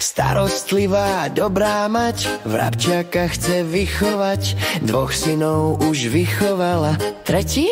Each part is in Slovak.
Starostlivá, dobrá mať, vrabčaka chce vychovať. 2 synov už vychovala, tretí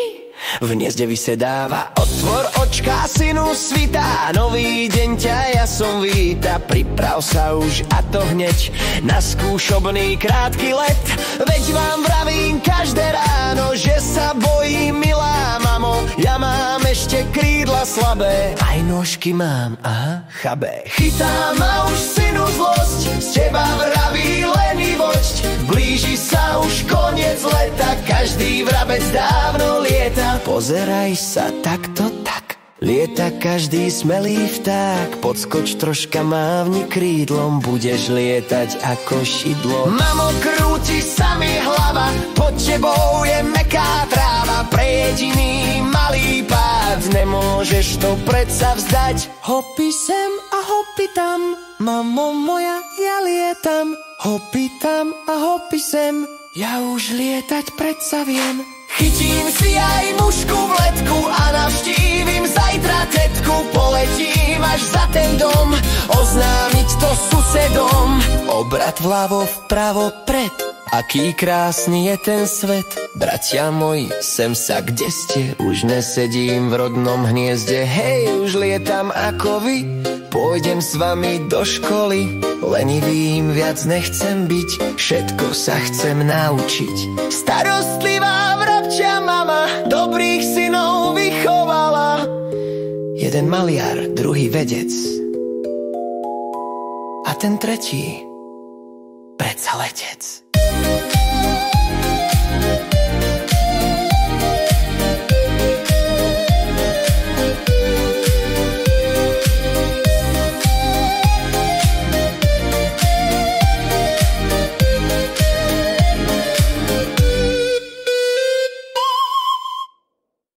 v hniezde vysedáva. Otvor očka, synu, svitá, nový deň ťa ja som víta. Priprav sa už a to hneď na skúšobný krátky let. Veď vám vravím každé ráno, že sa bojím, milá mamo. Ja mám ešte krídla slabé, aj nôžky mám, aha, chabé. Chytá ma už, synu, zlosť, z teba vraví lenivosť. Blíži sa už koniec leta, každý vrabec dávno lieta. Pozeraj sa takto tak, lieta každý smelý vták. Podskoč troška, mávni krídlom, budeš lietať ako šidlo. Mamo, krúti sa mi hlava, pod tebou je meká tráva. Pre jediný malý pád nemôžeš to predsa vzdať. Hopi sem a hopi tam, mamo moja, ja lietam. Hopi tam a hopi sem, ja už lietať predsa viem. Chytím si aj mušku v letku a navštívim zajtra tetku. Poletím až za ten dom, oznámiť to susedom. Obrat vľavo, vpravo, pred, aký krásny je ten svet. Bratia moji, sem sa, kde ste? Už nesedím v rodnom hniezde, hej, už lietam ako vy. Pôjdem s vami do školy, lenivým viac nechcem byť, všetko sa chcem naučiť. Starostlivá vrabčia mama, dobrých synov vychovala. Jeden maliar, druhý vedec a ten tretí predsa letec.